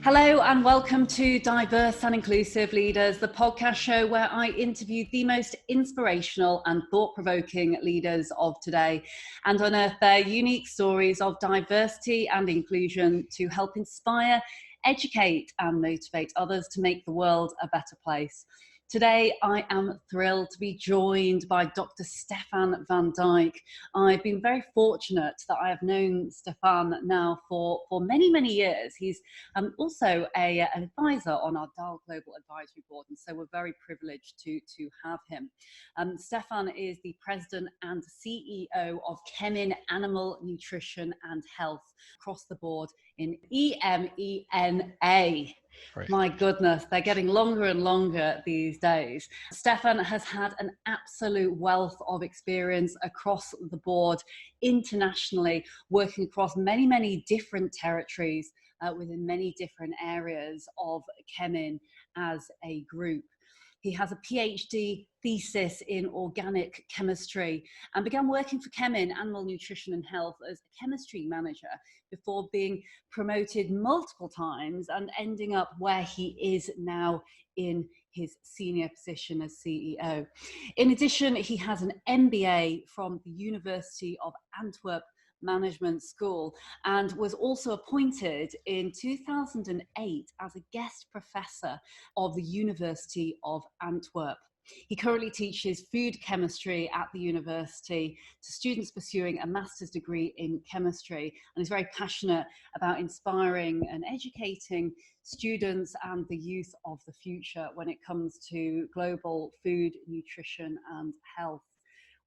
Hello and welcome to Diverse and Inclusive Leaders, the podcast show where I interview the most inspirational and thought-provoking leaders of today and unearth their unique stories of diversity and inclusion to help inspire, educate and motivate others to make the world a better place. Today, I am thrilled to be joined by Dr. Stefan Van Dijk. I've been very fortunate that I have known Stefan now for many, many years. He's also an advisor on our DAL Global Advisory Board, and so we're very privileged to have him. Stefan is the president and CEO of Kemin Animal Nutrition and Health across the board in EMENA. Right. My goodness, they're getting longer and longer these days. Stefan has had an absolute wealth of experience across the board internationally, working across many, many different territories within many different areas of Kemin as a group. He has a PhD thesis in organic chemistry and began working for Kemin Animal Nutrition and Health as a chemistry manager before being promoted multiple times and ending up where he is now in his senior position as CEO. In addition, he has an MBA from the University of Antwerp Management School and was also appointed in 2008 as a guest professor of the University of Antwerp. He currently teaches food chemistry at the university to students pursuing a master's degree in chemistry and is very passionate about inspiring and educating students and the youth of the future when it comes to global food, nutrition and health.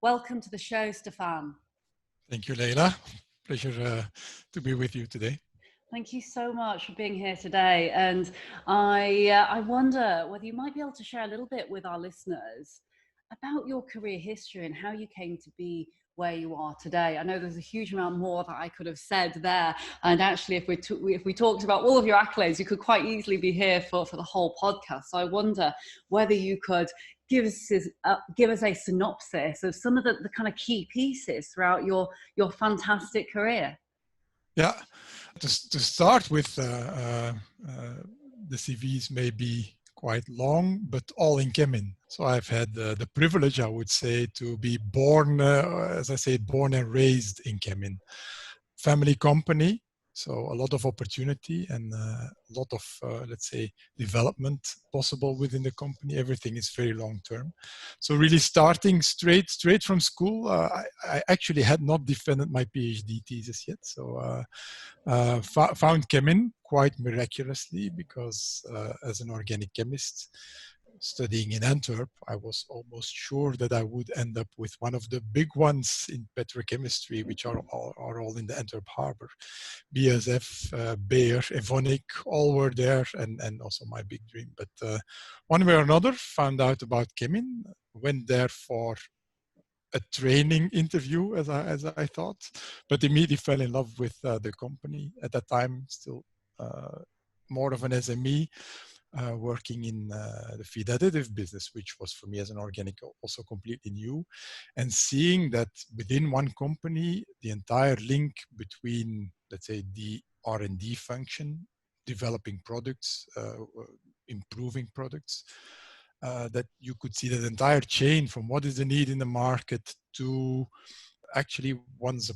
Welcome to the show, Stefan. Thank you, Leila. Pleasure to be with you today. Thank you so much for being here today. And I wonder whether you might be able to share a little bit with our listeners about your career history and how you came to be where you are today. I know there's a huge amount more that I could have said there. And actually, if we talked about all of your accolades, you could quite easily be here for the whole podcast. So I wonder whether you could give us a synopsis of some of the kind of key pieces throughout your fantastic career. Yeah, to start with, the CVs may be quite long, but all in Kemin. So I've had the privilege, I would say, to be born, as I say, born and raised in Kemin. Family company, so a lot of opportunity and a lot of, let's say, development possible within the company. Everything is very long term. So really starting straight from school, I actually had not defended my PhD thesis yet. So found Kemin quite miraculously because as an organic chemist, studying in Antwerp, I was almost sure that I would end up with one of the big ones in petrochemistry, which are all in the Antwerp harbor. BASF, Bayer, Evonik, all were there, and also my big dream. But one way or another, found out about Kemin, went there for a training interview, as I thought, but immediately fell in love with the company. At that time, still more of an SME. Working in the feed additive business, which was for me as an organic also completely new, and seeing that within one company, the entire link between, let's say, the R&D function, developing products, improving products, that you could see that entire chain from what is the need in the market to actually once a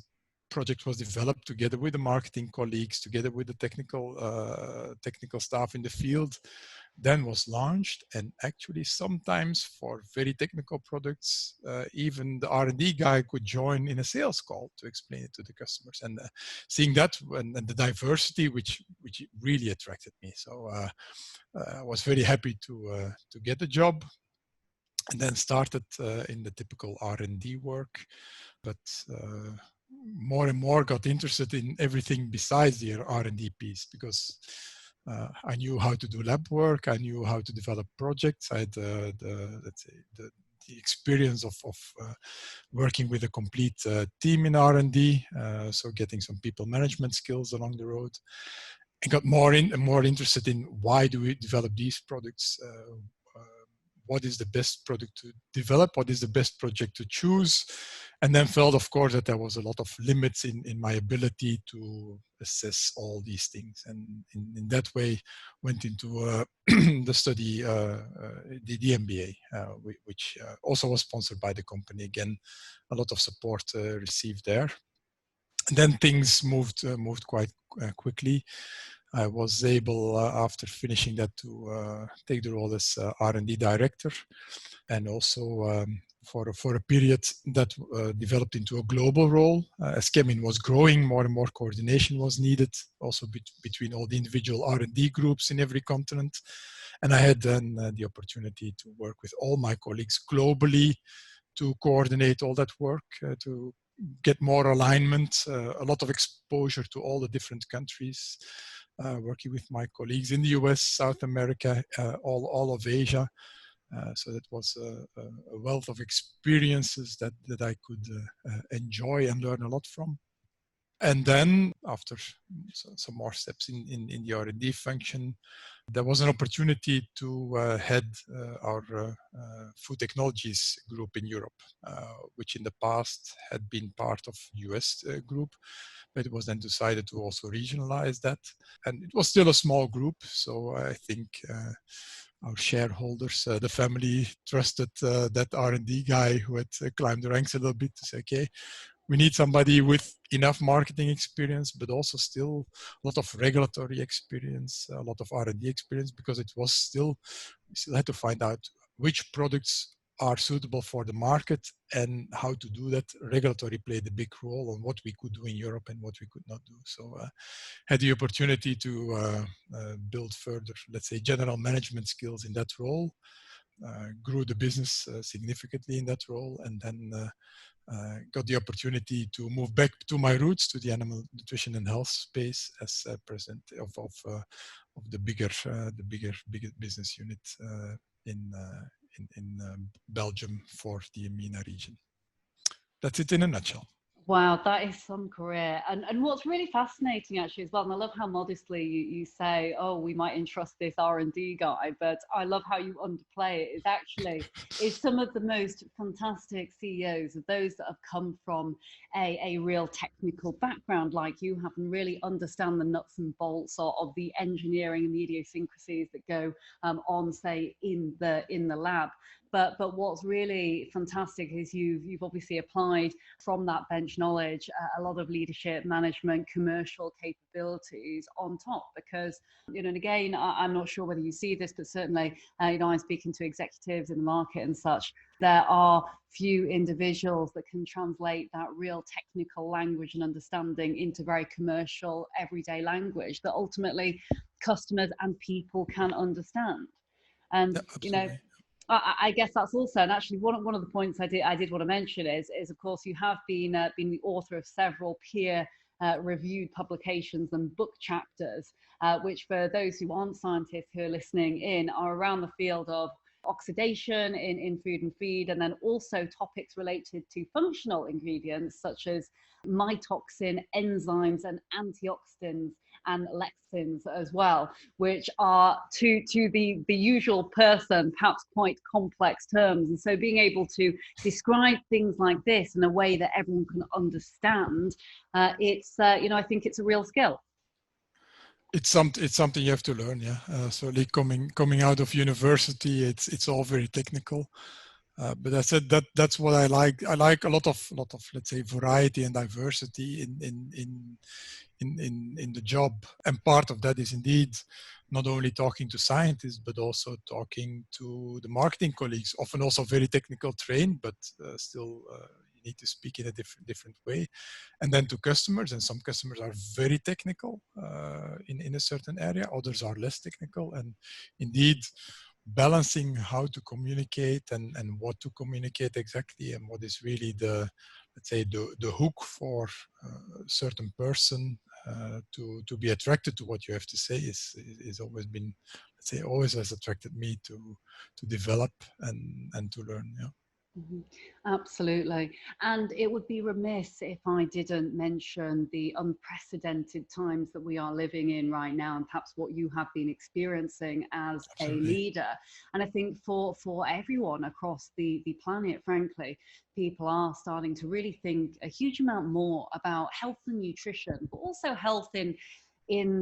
project was developed together with the marketing colleagues, together with the technical staff in the field, then was launched. And actually sometimes for very technical products, even the R&D guy could join in a sales call to explain it to the customers. And seeing that and the diversity, which really attracted me. So I was very happy to get the job. And then started in the typical R&D work, but more and more got interested in everything besides the R&D piece because I knew how to do lab work. I knew how to develop projects. I had let's say the experience of working with a complete team in R&D, so getting some people management skills along the road, and got more interested in why do we develop these products. what is the best product to develop, what is the best project to choose, and then felt, of course, that there was a lot of limits in my ability to assess all these things. And in that way, went into the study, the MBA, which also was sponsored by the company. Again, a lot of support received there. And then things moved quite quickly. I was able, after finishing that, to take the role as R&D director, and also for a period that developed into a global role. As Kemin was growing, more and more coordination was needed, also between all the individual R&D groups in every continent. And I had then the opportunity to work with all my colleagues globally to coordinate all that work, to get more alignment, a lot of exposure to all the different countries, working with my colleagues in the US, South America, all of Asia. So that was a wealth of experiences that I could enjoy and learn a lot from. And then after some more steps in the R&D function, there was an opportunity to head our food technologies group in Europe, which in the past had been part of US group, but it was then decided to also regionalize that. And it was still a small group, so I think our shareholders, the family, trusted that R&D guy who had climbed the ranks a little bit to say, okay, we need somebody with enough marketing experience, but also still a lot of regulatory experience, a lot of R&D experience, because we still had to find out which products are suitable for the market and how to do that. Regulatory played a big role on what we could do in Europe and what we could not do. So had the opportunity to build further, let's say, general management skills in that role, grew the business significantly in that role, and then got the opportunity to move back to my roots, to the animal nutrition and health space, as president of the bigger business unit in Belgium for the EMENA region. That's it in a nutshell. Wow, that is some career. And what's really fascinating actually as well, and I love how modestly you say, oh, we might entrust this R&D guy, but I love how you underplay it, is some of the most fantastic CEOs of those that have come from a real technical background like you have, and really understand the nuts and bolts of the engineering and the idiosyncrasies that go on, say, in the lab. But what's really fantastic is you've obviously applied from that bench knowledge a lot of leadership, management, commercial capabilities on top. Because, and again, I'm not sure whether you see this, but certainly, I'm speaking to executives in the market and such. There are few individuals that can translate that real technical language and understanding into very commercial, everyday language that ultimately customers and people can understand. And, yeah, I guess that's also, and actually one of the points I did want to mention is of course you have been the author of several peer reviewed publications and book chapters, which for those who aren't scientists who are listening in are around the field of oxidation in food and feed, and then also topics related to functional ingredients such as mytoxin, enzymes, and antioxidants, and lectins as well, which are to the usual person perhaps quite complex terms. And so being able to describe things like this in a way that everyone can understand, it's I think it's a real skill. It's something you have to learn, yeah. Certainly coming out of university, it's all very technical. But I said that's what I like. I like a lot of let's say variety and diversity in the job, and part of that is indeed not only talking to scientists but also talking to the marketing colleagues, often also very technical trained, but still you need to speak in a different way, and then to customers. And some customers are very technical in a certain area, others are less technical, and indeed balancing how to communicate and what to communicate exactly, and what is really the, let's say, the hook for a certain person to be attracted to what you have to say is always been, let's say, always has attracted me to develop and to learn. Yeah. Mhm. Absolutely. And it would be remiss if I didn't mention the unprecedented times that we are living in right now, and perhaps what you have been experiencing as a Absolutely. leader. And I think for everyone across the planet, frankly, people are starting to really think a huge amount more about health and nutrition, but also health in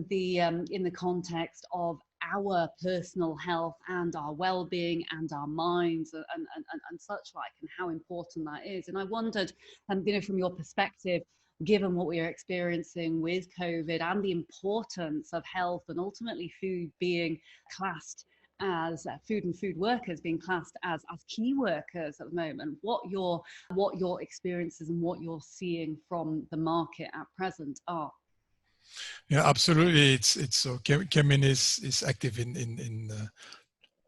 the context of our personal health and our well-being and our minds and such like, and how important that is. And I wondered, from your perspective, given what we are experiencing with COVID and the importance of health and ultimately food being classed as food and food workers being classed as key workers at the moment, what your experiences and what you're seeing from the market at present are. Yeah, absolutely. It's so Kemin is active in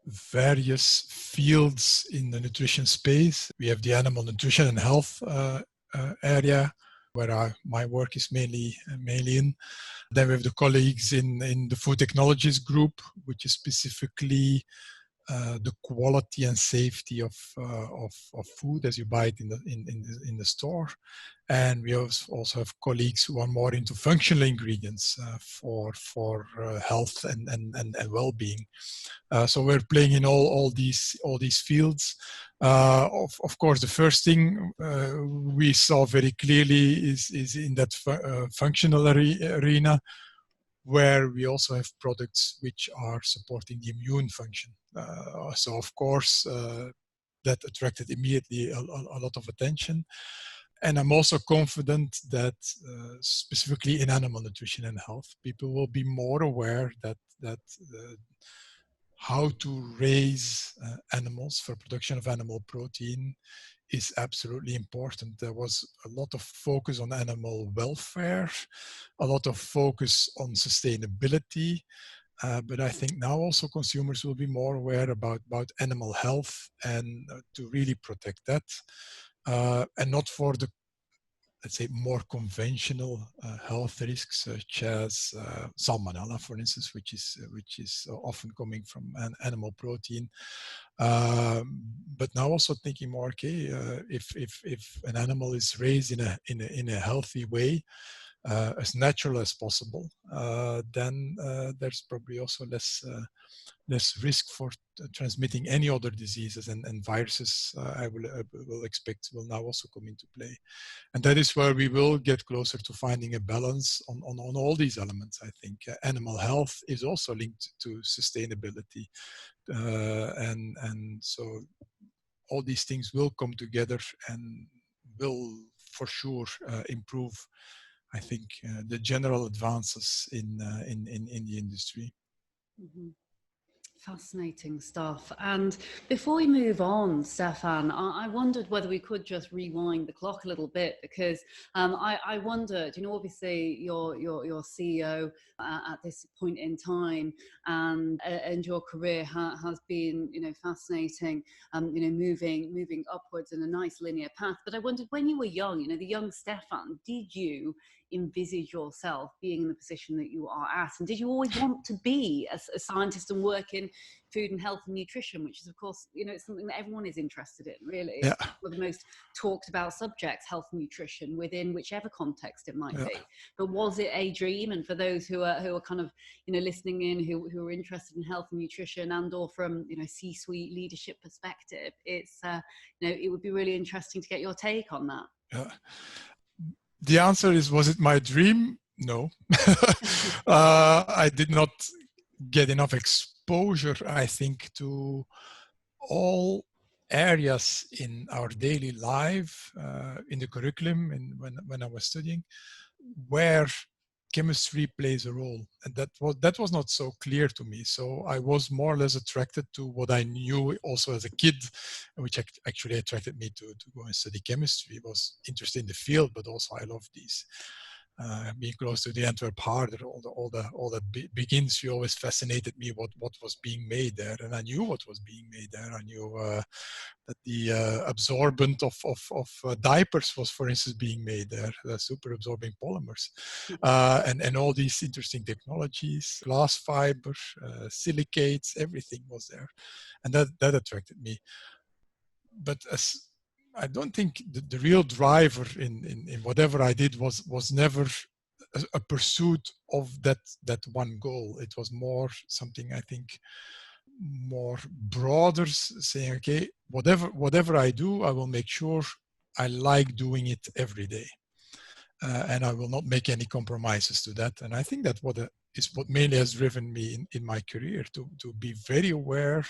various fields in the nutrition space. We have the animal nutrition and health area, where my work is mainly in. Then we have the colleagues in the food technologies group, which is specifically the quality and safety of food as you buy it in the store. And we also have colleagues who are more into functional ingredients for health and well-being. So we're playing in all these fields. Of course, the first thing we saw very clearly is in that functional arena, where we also have products which are supporting the immune function. So of course, that attracted immediately a lot of attention. And I'm also confident that specifically in animal nutrition and health, people will be more aware that how to raise animals for production of animal protein is absolutely important. There was a lot of focus on animal welfare, a lot of focus on sustainability, but I think now also consumers will be more aware about animal health and to really protect that, and not for the, let's say, more conventional health risks, such as salmonella, for instance, which is often coming from an animal protein. But now also thinking more, okay, if an animal is raised in a healthy way, as natural as possible, then there's probably also less risk for transmitting any other diseases and viruses. I will expect will now also come into play. And that is where we will get closer to finding a balance on all these elements. I think animal health is also linked to sustainability, and so all these things will come together and will for sure improve, I think, the general advances in the industry. Mm-hmm. Fascinating stuff. And before we move on, Stefan, I wondered whether we could just rewind the clock a little bit, because I wondered, obviously you're CEO at this point in time, and your career has been, fascinating, moving upwards in a nice linear path. But I wondered, when you were young, the young Stefan, did you envisage yourself being in the position that you are at? And did you always want to be a scientist and work in food and health and nutrition, which is, of course, it's something that everyone is interested in, really? Yeah. It's one of the most talked about subjects, health and nutrition, within whichever context it might be. But was it a dream? And for those who are kind of, listening in, who are interested in health and nutrition, and or from, C-suite leadership perspective, it's, it would be really interesting to get your take on that. Yeah. The answer is, was it my dream? No. I did not get enough exposure, I think, to all areas in our daily life, in the curriculum, and when I was studying, where chemistry plays a role. And that was not so clear to me. So I was more or less attracted to what I knew also as a kid, which actually attracted me to go and study chemistry. I was interested in the field, but also I love these. Being close to the Antwerp Harbor, all the big industry always fascinated me. What was being made there, and I knew what was being made there. I knew that the absorbent of diapers was, for instance, being made there. The super absorbing polymers, and all these interesting technologies, glass fiber, silicates, everything was there, and that attracted me. But as I don't think the real driver in whatever I did was never a pursuit of that one goal. It was more something, I think, more broader, saying, okay, whatever I do, I will make sure I like doing it every day. And I will not make any compromises to that. And I think that is what mainly has driven me in my career, to be very aware,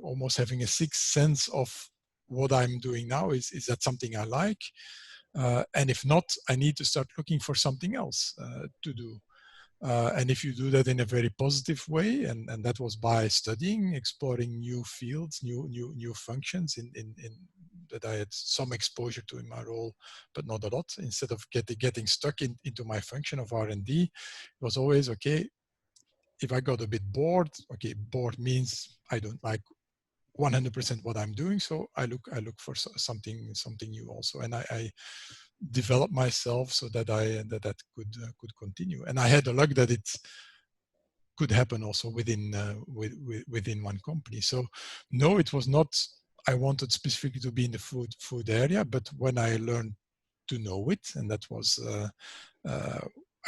almost having a sixth sense of what I'm doing now. Is that something I like? And if not, I need to start looking for something else to do. And if you do that in a very positive way, and that was by studying, exploring new fields, new functions in that I had some exposure to in my role, but not a lot. Instead of getting stuck into my function of R&D, it was always, okay, if I got a bit bored, okay, bored means I don't like 100% what I'm doing, so I look for something new also, and I developed myself so that that could continue. And I had the luck that it could happen also within one company. So no, it was not I wanted specifically to be in the food area, but when I learned to know it, and that was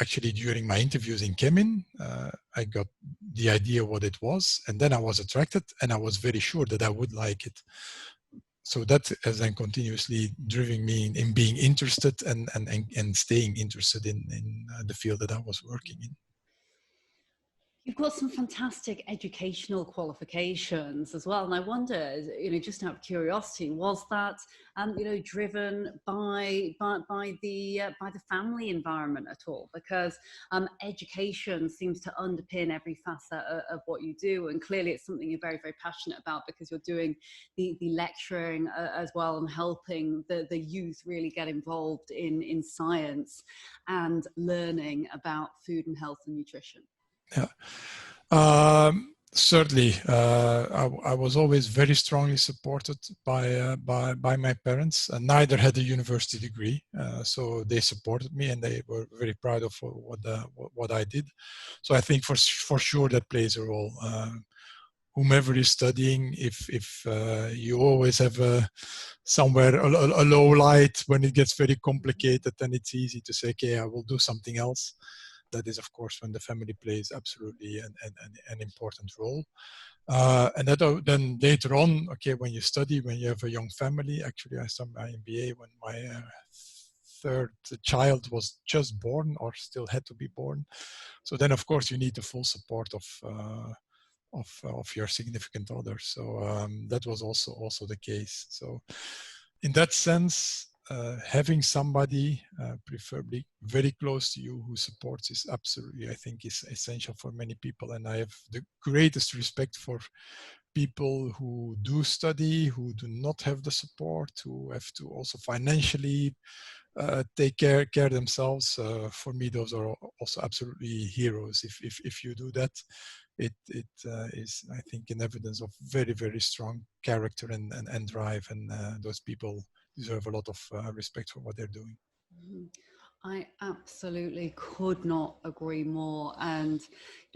actually during my interviews in Kemin, I got the idea what it was, and then I was attracted, and I was very sure that I would like it. So that has then continuously driven me in being interested and staying interested in the field that I was working in. You've got some fantastic educational qualifications as well, and I wondered, just out of curiosity, was that, driven by the family environment at all? Because education seems to underpin every facet of what you do, and clearly it's something you're very, very passionate about, because you're doing the lecturing as well, and helping the youth really get involved in science and learning about food and health and nutrition. Yeah, certainly. I was always very strongly supported by my parents. Neither had a university degree, so they supported me, and they were very proud of what I did. So I think for sure that plays a role. Whomever is studying, if you always have somewhere a low light when it gets very complicated, then it's easy to say, okay, I will do something else. That is, of course, when the family plays absolutely an important role. And that then later on, okay, when you study, when you have a young family, actually I started my MBA when my third child was just born, or still had to be born. So then, of course, you need the full support of your significant other. So that was also the case. So in that sense, having somebody preferably very close to you who supports is absolutely, I think, is essential for many people. And I have the greatest respect for people who do study, who do not have the support, who have to also financially take care themselves. For me, those are also absolutely heroes. If you do that, it is, I think, an evidence of very, very strong character and drive, and those people deserve a lot of respect for what they're doing. I absolutely could not agree more. And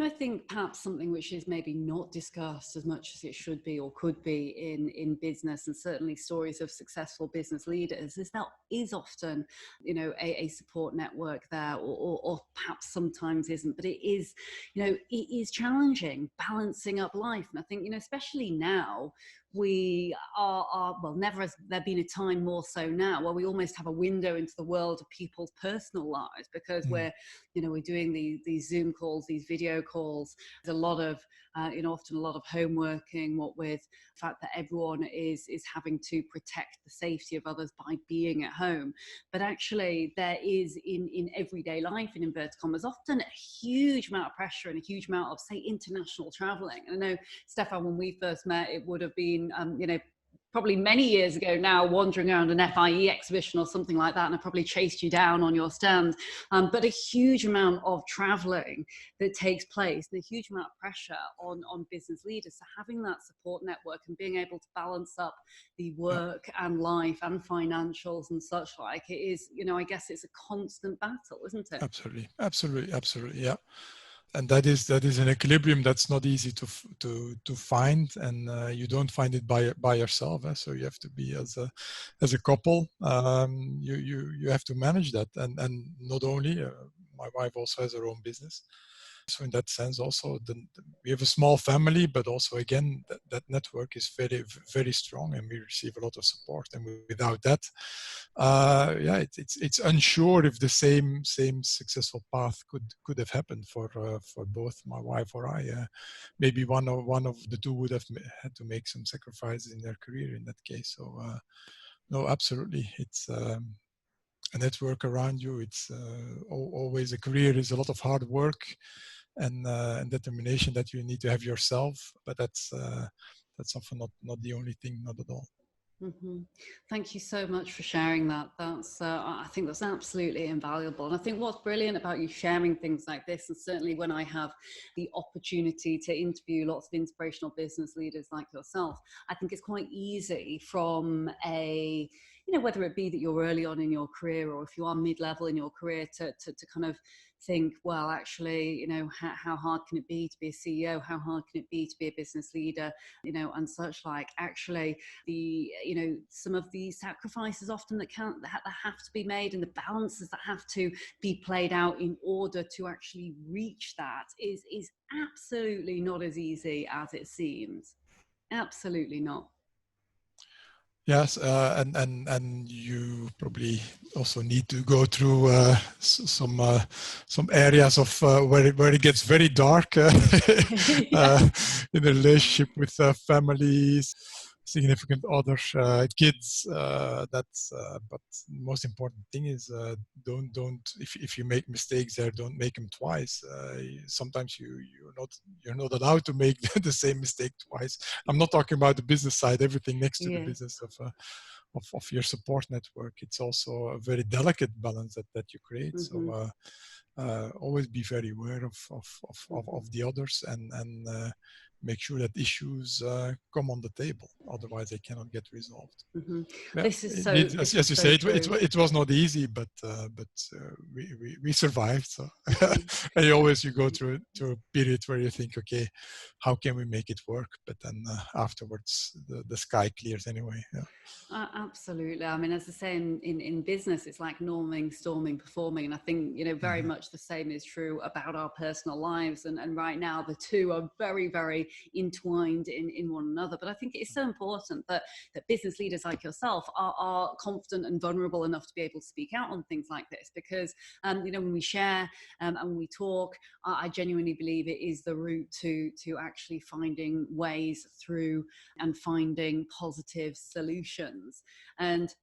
I think perhaps something which is maybe not discussed as much as it should be or could be in business, and certainly stories of successful business leaders, is that is often, a support network there, or perhaps sometimes isn't. But it is, it is challenging balancing up life. And I think, especially now, we are well, never has there been a time more so now, where we almost have a window into the world of people's personal lives, because we're doing these Zoom calls, these video calls. There's a lot of often a lot of homeworking, what with the fact that everyone is having to protect the safety of others by being at home. But actually there is in everyday life, in inverted commas, often a huge amount of pressure and a huge amount of, say, international traveling. And I know, Stefan, when we first met, it would have been probably many years ago now, wandering around an FIE exhibition or something like that, and I probably chased you down on your stand. But a huge amount of traveling that takes place, and a huge amount of pressure on business leaders. So having that support network and being able to balance up the work and life and financials and such like, it is, I guess it's a constant battle, isn't it? Absolutely, yeah. and that is an equilibrium that's not easy to find, and you don't find it by yourself. So you have to be as a couple. You have to manage that, and not only my wife also has her own business. So in that sense, also we have a small family, but also again that network is very, very strong, and we receive a lot of support. And without that, it's unsure if the same successful path could have happened for both my wife or I. Maybe one of the two would have had to make some sacrifices in their career in that case. So no, absolutely, it's. A network around you. It's always a career is a lot of hard work and determination that you need to have yourself. But that's often not the only thing, not at all. Mm-hmm. Thank you so much for sharing that. That's I think that's absolutely invaluable. And I think what's brilliant about you sharing things like this, and certainly when I have the opportunity to interview lots of inspirational business leaders like yourself, I think it's quite easy from a, whether it be that you're early on in your career or if you are mid-level in your career, to kind of think, well, actually, how hard can it be to be a CEO? How hard can it be to be a business leader? And such like. Actually, some of the sacrifices often that have to be made, and the balances that have to be played out in order to actually reach that is absolutely not as easy as it seems. Absolutely not. Yes, and you probably also need to go through some areas of where it gets very dark in a relationship with families, significant others, kids. That's but the most important thing is don't if you make mistakes there, don't make them twice. Sometimes you're not allowed to make the same mistake twice. I'm not talking about the business side, everything next to the business of your support network. It's also a very delicate balance that you create. Mm-hmm. So always be very aware of the others and make sure that issues come on the table. Otherwise, they cannot get resolved. Mm-hmm. Yeah, this is so. As you say, it was not easy, but we survived. So mm-hmm. And you go through a period where you think, okay, how can we make it work? But then afterwards, the sky clears anyway. Yeah. Absolutely. I mean, as I say, in business, it's like norming, storming, performing. And I think, very mm-hmm. much the same is true about our personal lives. And right now, the two are very, very entwined in one another. But I think it's so important that business leaders like yourself are confident and vulnerable enough to be able to speak out on things like this. Because, when we share and when we talk, I genuinely believe it is the route to actually finding ways through and finding positive solutions. And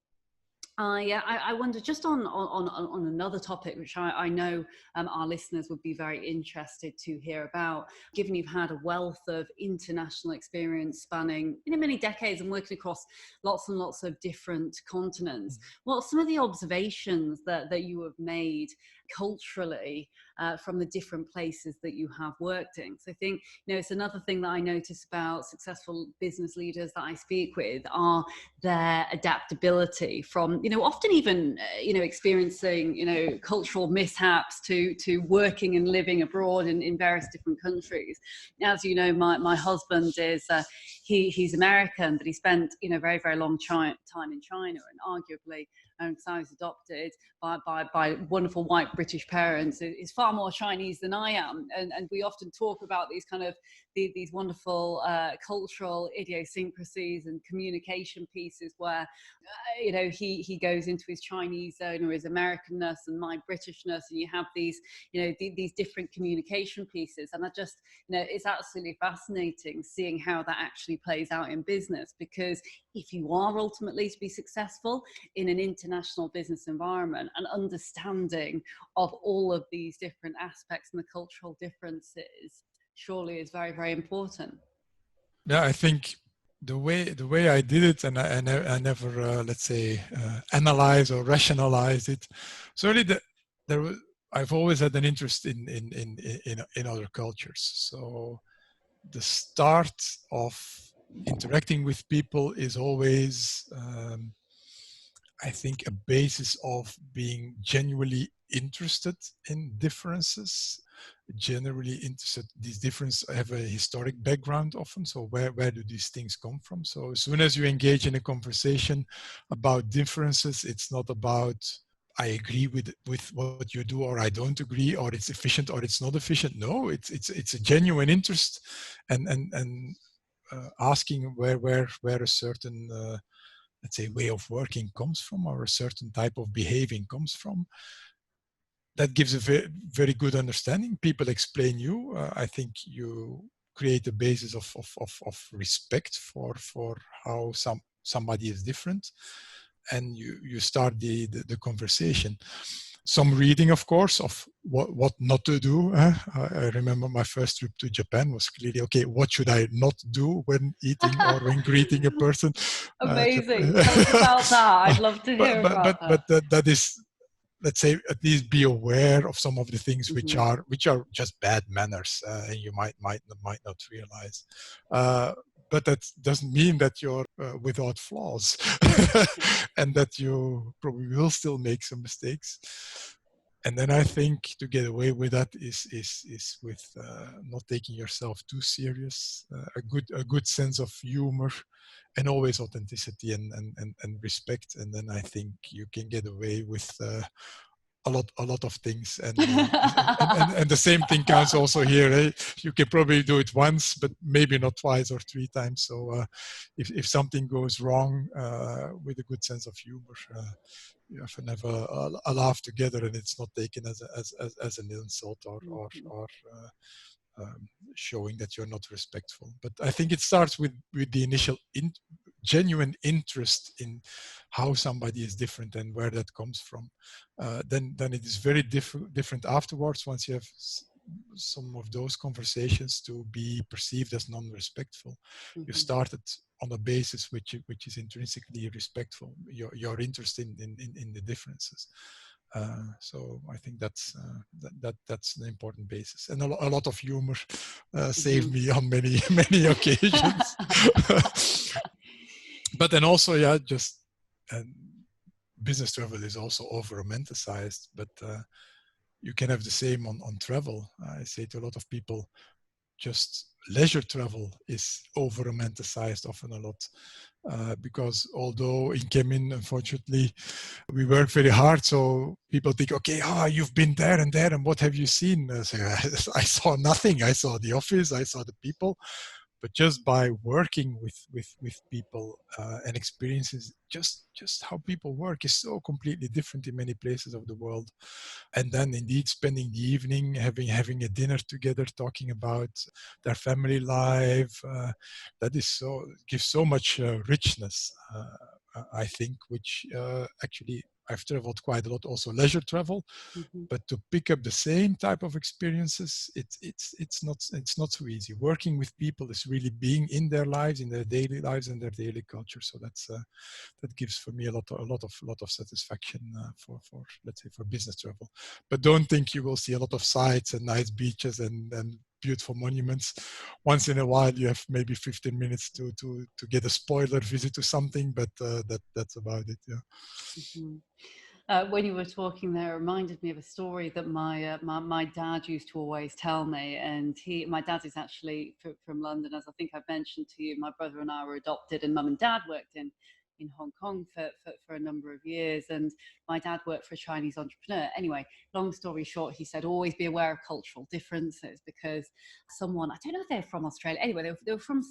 I wonder, just on another topic, which I know our listeners would be very interested to hear about, given you've had a wealth of international experience spanning many decades and working across lots and lots of different continents. What are some of the observations that you have made culturally from the different places that you have worked in? So I think, it's another thing that I notice about successful business leaders that I speak with are their adaptability from, often even, experiencing, cultural mishaps to working and living abroad in various different countries. As you know, my husband is, he's American, but he spent, very, very long time in China, and arguably, because I was adopted by wonderful white British parents, is far more Chinese than I am. And we often talk about these kind of these wonderful cultural idiosyncrasies and communication pieces where, he goes into his Chinese zone or his Americanness and my Britishness, and you have these, these different communication pieces. And I just, it's absolutely fascinating seeing how that actually plays out in business, because if you are ultimately to be successful in an international business environment, an understanding of all of these different aspects and the cultural differences surely is very, very important. Yeah, I think the way I did it, and I never let's say analyze or rationalize it. Certainly, I've always had an interest in other cultures. So the start of interacting with people is always, I think, a basis of being genuinely interested in differences, generally interested. These differences have a historic background often. So where do these things come from? So as soon as you engage in a conversation about differences, it's not about I agree with what you do, or I don't agree, or it's efficient or it's not efficient. No, it's a genuine interest, and asking where a certain let's say way of working comes from, or a certain type of behaving comes from. That gives a very, very good understanding. People explain you. I think you create a basis of respect for how somebody is different, and you start the conversation. Some reading, of course, of what not to do. I remember my first trip to Japan was clearly, okay, what should I not do when eating or when greeting a person? Amazing. Tell us about that. I'd love to hear about that. But that is, let's say, at least be aware of some of the things which Mm-hmm. are just bad manners, and you might not realize. But that doesn't mean that you're without flaws, and that you probably will still make some mistakes. And then I think to get away with that is with not taking yourself too serious, a good sense of humor, and always authenticity and respect. And then I think you can get away with a lot of things, and the same thing counts also here. Eh? You can probably do it once, but maybe not twice or three times. So if something goes wrong, with a good sense of humor, you often have a laugh together, and it's not taken as an insult or showing that you're not respectful. But I think it starts with the initial genuine interest in how somebody is different and where that comes from. Then it is very different afterwards, once you have some of those conversations, to be perceived as non-respectful. Mm-hmm. You started on a basis which is intrinsically respectful. Your interest in the differences. So I think that's an important basis, and a lot of humor saved me on many occasions. But then also, yeah, just business travel is also over romanticized, but you can have the same on travel. I say to a lot of people, just leisure travel is over romanticized often a lot, because although in Kemin, unfortunately, we work very hard, so people think, okay, you've been there and there, and what have you seen? I saw nothing. I saw the office, I saw the people. But just by working with people and experiences, just how people work is so completely different in many places of the world. And then indeed spending the evening, having a dinner together, talking about their family life, that is gives so much richness, I think, which actually I've traveled quite a lot, also leisure travel, but to pick up the same type of experiences, it's not so easy. Working with people is really being in their lives, in their daily lives, and their daily culture. So that gives for me a lot of satisfaction for let's say for business travel. But don't think you will see a lot of sights and nice beaches and beautiful monuments. Once in a while, you have maybe 15 minutes to get a spoiler visit to something, but that's about it. Yeah. Mm-hmm. When you were talking there, it reminded me of a story that my dad used to always tell me. And my dad is actually from London, as I think I've mentioned to you. My brother and I were adopted, and mum and dad worked in Hong Kong for a number of years. And my dad worked for a Chinese entrepreneur. Anyway, long story short, he said, always be aware of cultural differences, because someone, I don't know if they're from Australia, anyway, they were from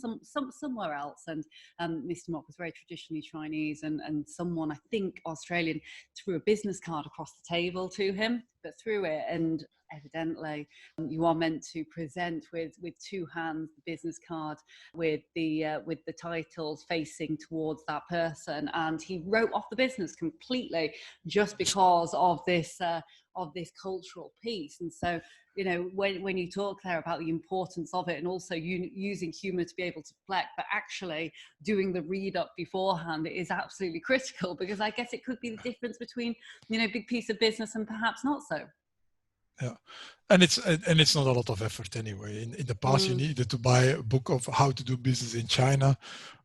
somewhere else. And Mr. Mok was very traditionally Chinese, and someone, I think Australian, threw a business card across the table to him, but threw it, and evidently you are meant to present with two hands the business card with the titles facing towards that person, and he wrote off the business completely just because of this cultural piece. And so, you know, when you talk there about the importance of it, and also using humor to be able to reflect, but actually doing the read up beforehand, it is absolutely critical, because I guess it could be the difference between, you know, big piece of business and perhaps not so. Yeah. And it's not a lot of effort anyway. In the past, you needed to buy a book of how to do business in China.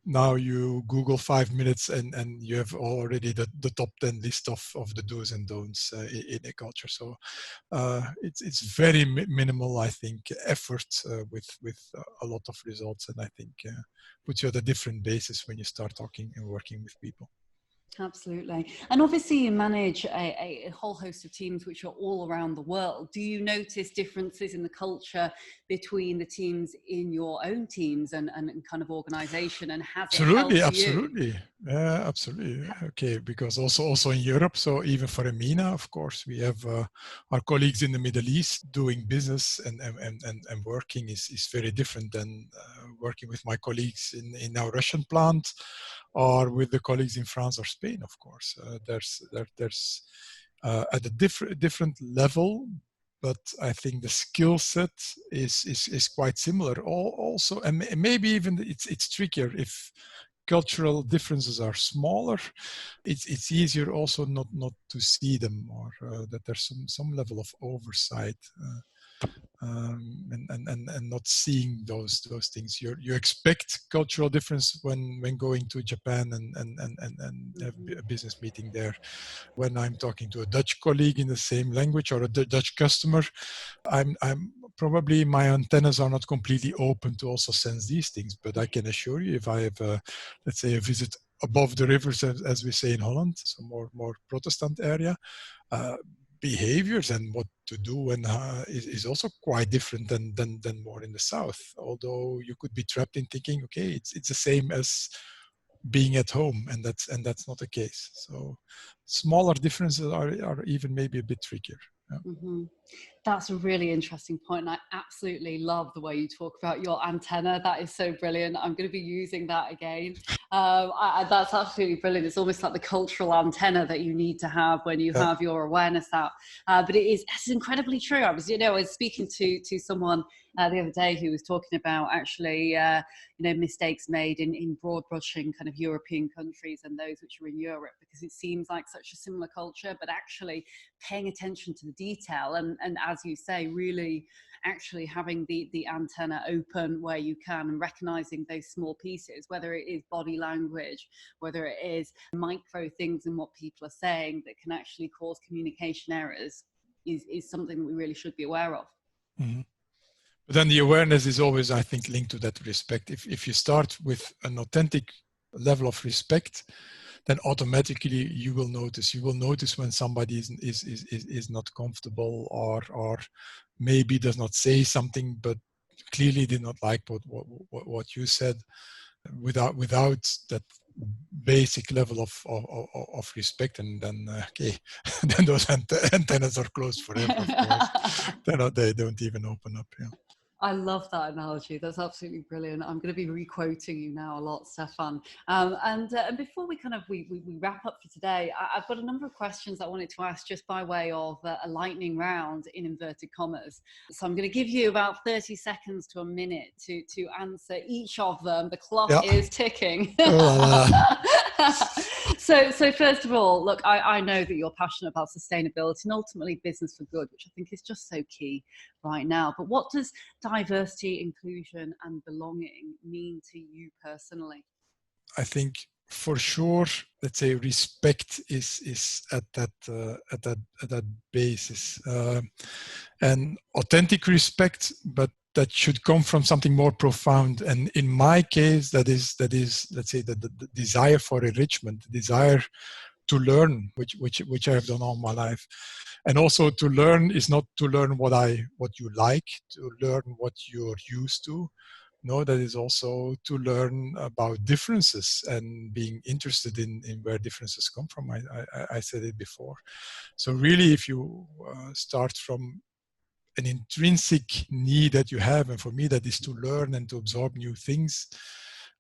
Now you Google 5 minutes and you have already the top 10 list of the do's and don'ts in a culture. So it's very minimal, I think, effort with a lot of results, and I think puts you at a different basis when you start talking and working with people. Absolutely. And obviously you manage a whole host of teams which are all around the world. Do you notice differences in the culture between the teams in your own teams and kind of organization, and has it helped you? Absolutely. Yeah, absolutely. Okay, because also in Europe, so even for EMENA, of course, we have our colleagues in the Middle East doing business and working is very different than working with my colleagues in our Russian plant or with the colleagues in France or Spain, of course. There's at a different level, but I think the skill set is quite similar. Also, and maybe even it's trickier if cultural differences are smaller. It's easier also not to see them, or that there's some level of oversight. And not seeing those things. You expect cultural difference when going to Japan and have a business meeting there. When I'm talking to a Dutch colleague in the same language or a Dutch customer, I'm probably my antennas are not completely open to also sense these things. But I can assure you, if I have let's say a visit above the rivers, as we say in Holland, so more Protestant area, behaviors and what to do and is also quite different than more in the south. Although you could be trapped in thinking, okay, it's the same as being at home, and that's not the case. So smaller differences are even maybe a bit trickier. Yeah. Mm-hmm. That's a really interesting point, and I absolutely love the way you talk about your antenna. That is so brilliant. I'm going to be using that again. That's absolutely brilliant. It's almost like the cultural antenna that you need to have when you have your awareness out. But it's incredibly true. I was speaking to someone the other day who was talking about actually mistakes made in broad brushing kind of European countries and those which are in Europe, because it seems like such a similar culture, but actually paying attention to the detail and as you say, really actually having the antenna open where you can, and recognizing those small pieces, whether it is body language, whether it is micro things in what people are saying that can actually cause communication errors, is something that we really should be aware of. Mm-hmm. But then the awareness is always, I think, linked to that respect. If you start with an authentic level of respect, then automatically you will notice when somebody is not comfortable or maybe does not say something, but clearly did not like what you said. Without that basic level of respect, and then okay, then those antennas are closed forever. Of course, they don't even open up. Yeah. I love that analogy. That's absolutely brilliant. I'm going to be re-quoting you now a lot, Stefan. And before we we wrap up for today, I've got a number of questions I wanted to ask just by way of a lightning round in inverted commas. So I'm going to give you about 30 seconds to a minute to answer each of them. The clock is ticking. So first of all, look, I know that you're passionate about sustainability and ultimately business for good, which I think is just so key right now. But what does diversity, inclusion, and belonging mean to you personally? I think for sure, let's say respect is at that basis, and authentic respect, but that should come from something more profound. And in my case, that is let's say the desire for enrichment, the desire to learn, which I have done all my life. And also to learn is not to learn what you like, to learn what you're used to. No, that is also to learn about differences and being interested in where differences come from. I said it before. So really, if you start from an intrinsic need that you have, and for me that is to learn and to absorb new things,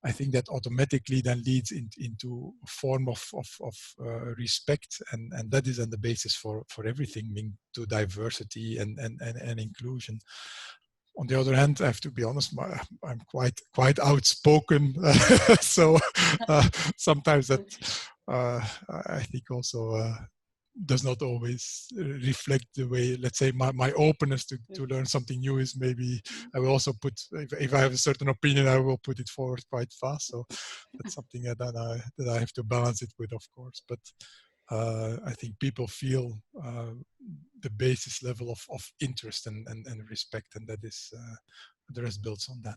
I think that automatically then leads into a form of respect, and that is then the basis for everything linked to diversity and inclusion. On the other hand, I have to be honest, I'm quite outspoken, so sometimes that I think also does not always reflect the way, let's say, my openness to learn something new is maybe, I will also put, if I have a certain opinion, I will put it forward quite fast. So that's something that I have to balance it with, of course. But I think people feel the basis level of interest and respect, and that is the rest builds on that.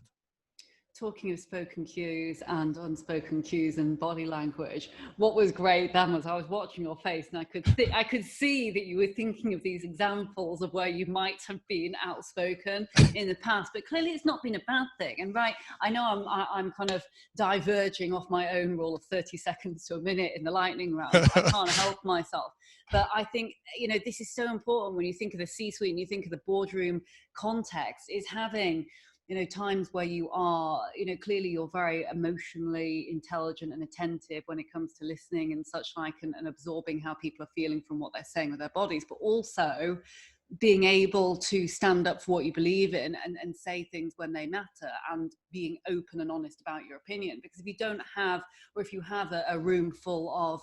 Talking of spoken cues and unspoken cues and body language, what was great then was I was watching your face and I could see that you were thinking of these examples of where you might have been outspoken in the past, but clearly it's not been a bad thing. And right, I know I'm kind of diverging off my own rule of 30 seconds to a minute in the lightning round. I can't help myself. But I think, this is so important when you think of the C-suite and you think of the boardroom context, is having times where you are, clearly you're very emotionally intelligent and attentive when it comes to listening and such like, and absorbing how people are feeling from what they're saying with their bodies, but also being able to stand up for what you believe in and say things when they matter, and being open and honest about your opinion. Because if you don't have, or if you have a room full of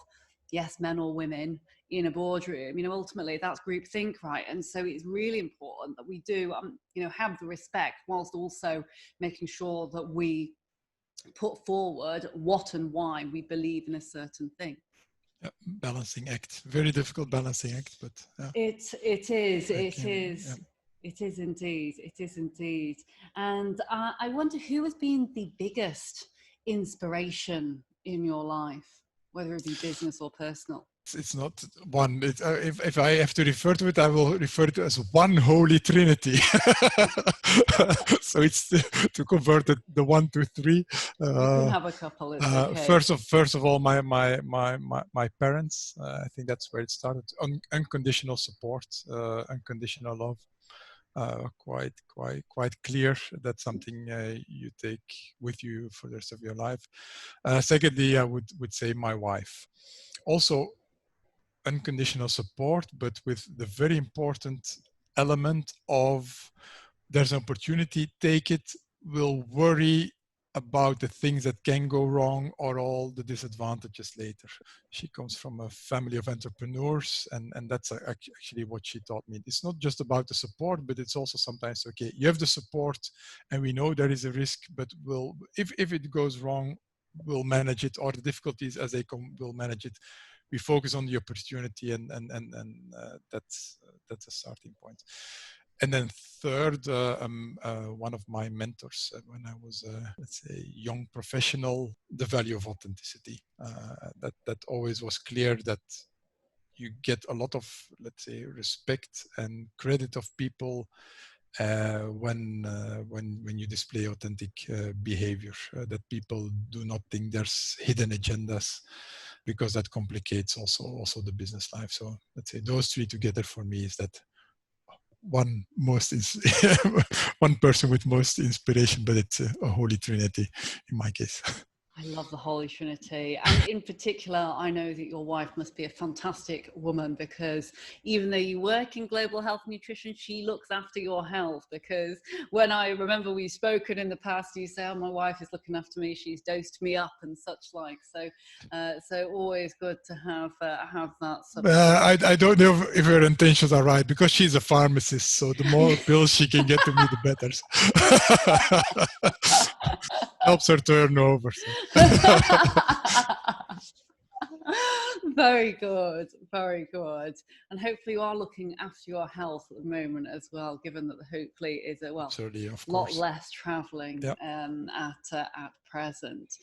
yes men or women in a boardroom, ultimately that's groupthink, right? And so it's really important that we do have the respect, whilst also making sure that we put forward what and why we believe in a certain thing. Yeah, balancing act, very difficult balancing act, but yeah. It is indeed. And I wonder, who has been the biggest inspiration in your life, whether it be business or personal? It's not one. If I have to refer to it, I will refer to it as one holy trinity. So it's to convert the 1 to 3. You can have a couple. It's okay. First of all, my parents. I think that's where it started. Unconditional support, unconditional love. Quite clear. That's something you take with you for the rest of your life. Secondly, I would say my wife. Also, unconditional support, but with the very important element of there's an opportunity, take it, will worry about the things that can go wrong or all the disadvantages later. She comes from a family of entrepreneurs, and that's actually what she taught me. It's not just about the support, but it's also sometimes, okay, you have the support and we know there is a risk, but if it goes wrong, we'll manage it, or the difficulties as they come, we'll manage it. We focus on the opportunity, and that's a starting point. And then third, one of my mentors when I was, let's say, young professional, the value of authenticity. That always was clear, that you get a lot of, let's say, respect and credit of people when you display authentic behavior. That people do not think there's hidden agendas, because that complicates also the business life. So let's say those three together for me is that one person with most inspiration, but it's a holy trinity in my case. I love the Holy Trinity. And in particular, I know that your wife must be a fantastic woman, because even though you work in global health and nutrition, she looks after your health. Because when I remember we've spoken in the past, you say, oh, my wife is looking after me, she's dosed me up and such like. So always good to have that support. I don't know if her intentions are right, because she's a pharmacist, so the more pills she can get to me, the better. Helps her turn over. So. Very good. And hopefully you are looking after your health at the moment as well, given that hopefully is a lot less traveling at present.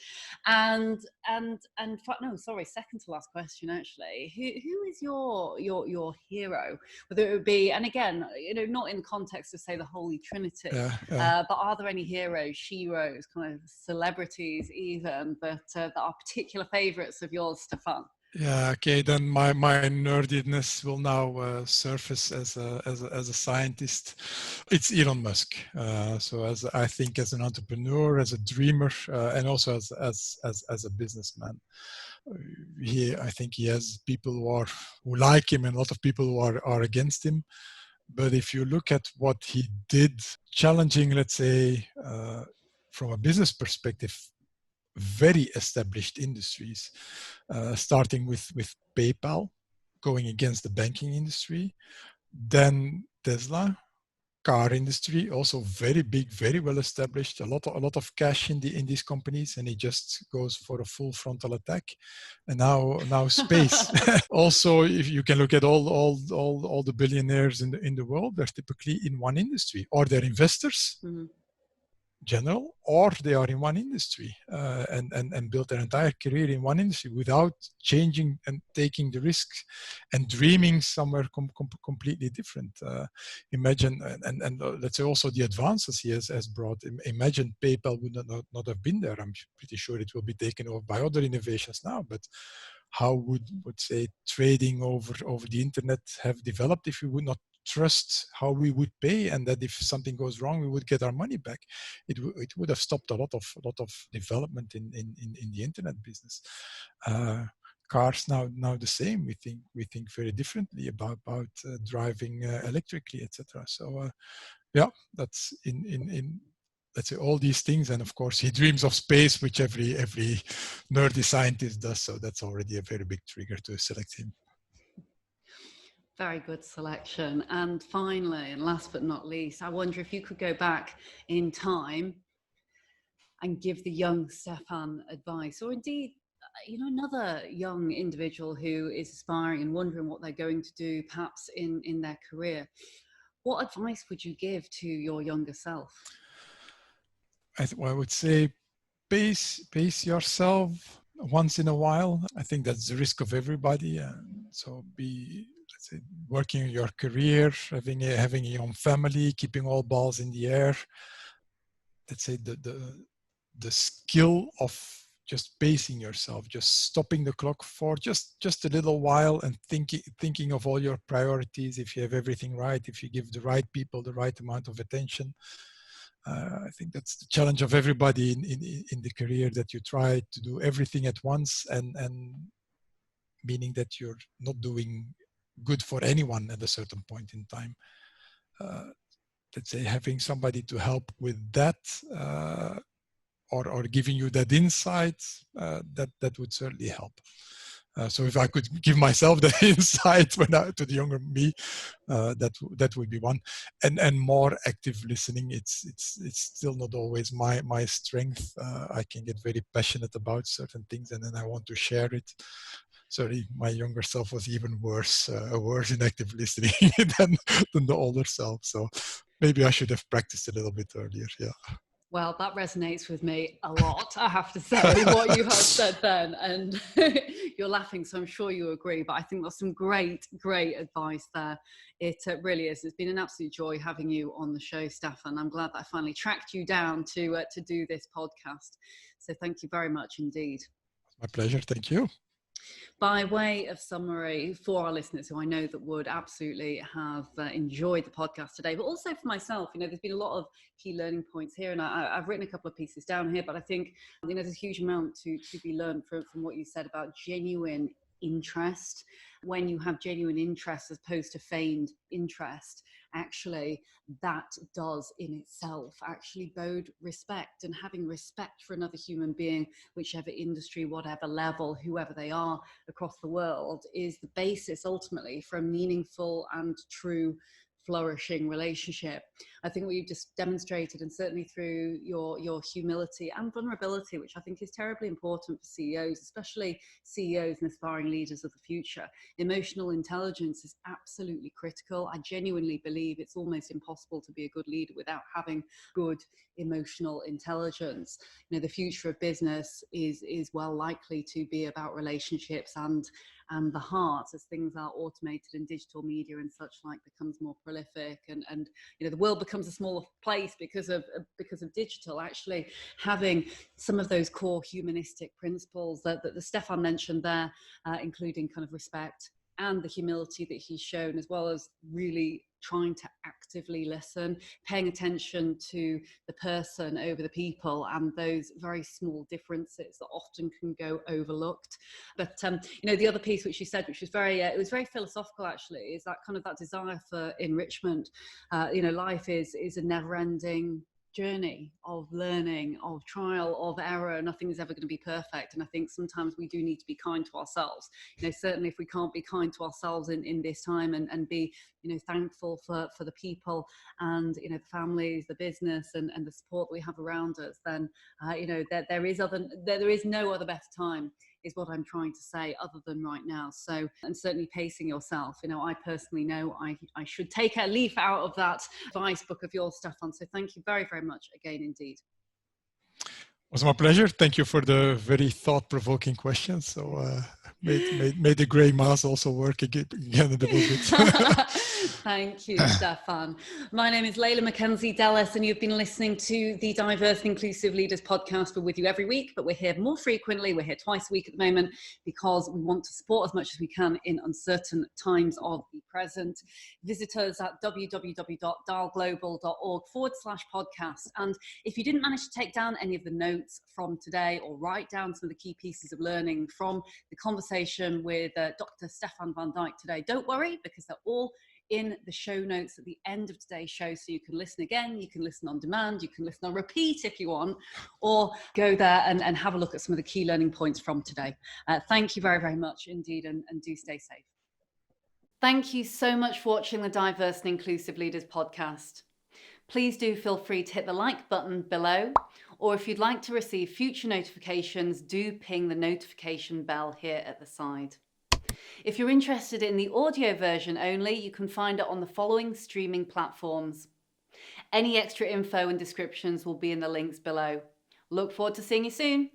And second to last question actually, who is your hero, whether it would be, and again, not in the context of say the Holy Trinity, but are there any heroes, sheroes, kind of celebrities even that are particular favorites of yours, Stefan? Yeah, okay, then my nerdiness will now surface as a scientist. It's Elon Musk. So I think as an entrepreneur, as a dreamer, and also as a businessman. I think he has people who like him, and a lot of people who are against him. But if you look at what he did, challenging, let's say, from a business perspective, very established industries, starting with PayPal, going against the banking industry. Then Tesla, car industry, also very big, very well established, a lot of cash in these companies, and he just goes for a full frontal attack. And now space. Also, if you can look at all the billionaires in the world, they're typically in one industry, or they're investors. Mm-hmm. General, or they are in one industry and build their entire career in one industry without changing and taking the risks and dreaming somewhere completely different. Imagine, and let's say also the advances he has brought. Imagine PayPal would not have been there. I'm pretty sure it will be taken over by other innovations now, but how would say trading over the internet have developed if we would not trust how we would pay, and that if something goes wrong we would get our money back? It would have stopped a lot of development in the internet business. Cars now the same. We think very differently about driving electrically, etc. So yeah, that's in let's say all these things. And of course he dreams of space, which every nerdy scientist does, so that's already a very big trigger to select him. Very good selection. And finally, and last but not least, I wonder if you could go back in time and give the young Stefan advice, or indeed, another young individual who is aspiring and wondering what they're going to do, perhaps in their career. What advice would you give to your younger self? I would say pace yourself once in a while. I think that's the risk of everybody. So be, let's say, working on your career, having a young family, keeping all balls in the air. Let's say the skill of just pacing yourself, just stopping the clock for just a little while and thinking of all your priorities. If you have everything right, if you give the right people the right amount of attention. I think that's the challenge of everybody in the career, that you try to do everything at once, and meaning that you're not doing good for anyone at a certain point in time. Let's say having somebody to help with that, or giving you that insight, that would certainly help. So if I could give myself the insight to the younger me, that would be one. And more active listening. It's still not always my strength. I can get very passionate about certain things, and then I want to share it. Sorry, my younger self was even worse in active listening than the older self. So maybe I should have practiced a little bit earlier. Yeah. Well, that resonates with me a lot, I have to say, what you have said then. And you're laughing, so I'm sure you agree. But I think there's some great advice there. It really is. It's been an absolute joy having you on the show, Stefan. I'm glad that I finally tracked you down to do this podcast. So thank you very much indeed. My pleasure. Thank you. By way of summary for our listeners who I know that would absolutely have enjoyed the podcast today, but also for myself, there's been a lot of key learning points here, and I've written a couple of pieces down here, but I think, there's a huge amount to be learned from what you said about genuine interest. When you have genuine interest as opposed to feigned interest, actually that does in itself actually bode respect, and having respect for another human being, whichever industry, whatever level, whoever they are across the world, is the basis ultimately for a meaningful and true flourishing relationship. I think what you've just demonstrated, and certainly through your humility and vulnerability, which I think is terribly important for CEOs, especially CEOs and aspiring leaders of the future. Emotional intelligence is absolutely critical. I genuinely believe it's almost impossible to be a good leader without having good emotional intelligence. The future of business is well likely to be about relationships and the heart, as things are automated and digital media and such like becomes more prolific, and the world becomes a smaller place because of digital. Actually having some of those core humanistic principles that Stefan mentioned there, including kind of respect and the humility that he's shown, as well as really trying to actively listen, paying attention to the person over the people, and those very small differences that often can go overlooked. But the other piece which you said, which was it was very philosophical actually, is that kind of that desire for enrichment. Life is a never-ending journey of learning, of trial, of error. Nothing is ever going to be perfect. And I think sometimes we do need to be kind to ourselves. Certainly if we can't be kind to ourselves in this time and be, thankful for the people and, the families, the business and the support that we have around us, then, there is no other better time, is what I'm trying to say, other than right now. So, and certainly pacing yourself. I personally know I should take a leaf out of that advice book of yours, Stefan. So thank you very, very much again indeed. It was my pleasure. Thank you for the very thought-provoking questions. So made the grey mass also work again a little bit. Thank you, Stefan. My name is Leila Mackenzie-Dellis, and you've been listening to the Diverse and Inclusive Leaders podcast. We're with you every week, but we're here more frequently. We're here twice a week at the moment because we want to support as much as we can in uncertain times of the present. Visit us at www.dialglobal.org/podcast. And if you didn't manage to take down any of the notes from today or write down some of the key pieces of learning from the conversation with Dr. Stefan Van Dijk today, don't worry, because they're all in the show notes at the end of today's show, so you can listen again, you can listen on demand, you can listen on repeat if you want, or go there and have a look at some of the key learning points from today. Thank you very, very much indeed, and do stay safe. Thank you so much for watching the Diverse and Inclusive Leaders podcast. Please do feel free to hit the like button below, or if you'd like to receive future notifications, do ping the notification bell here at the side. If you're interested in the audio version only, you can find it on the following streaming platforms. Any extra info and descriptions will be in the links below. Look forward to seeing you soon.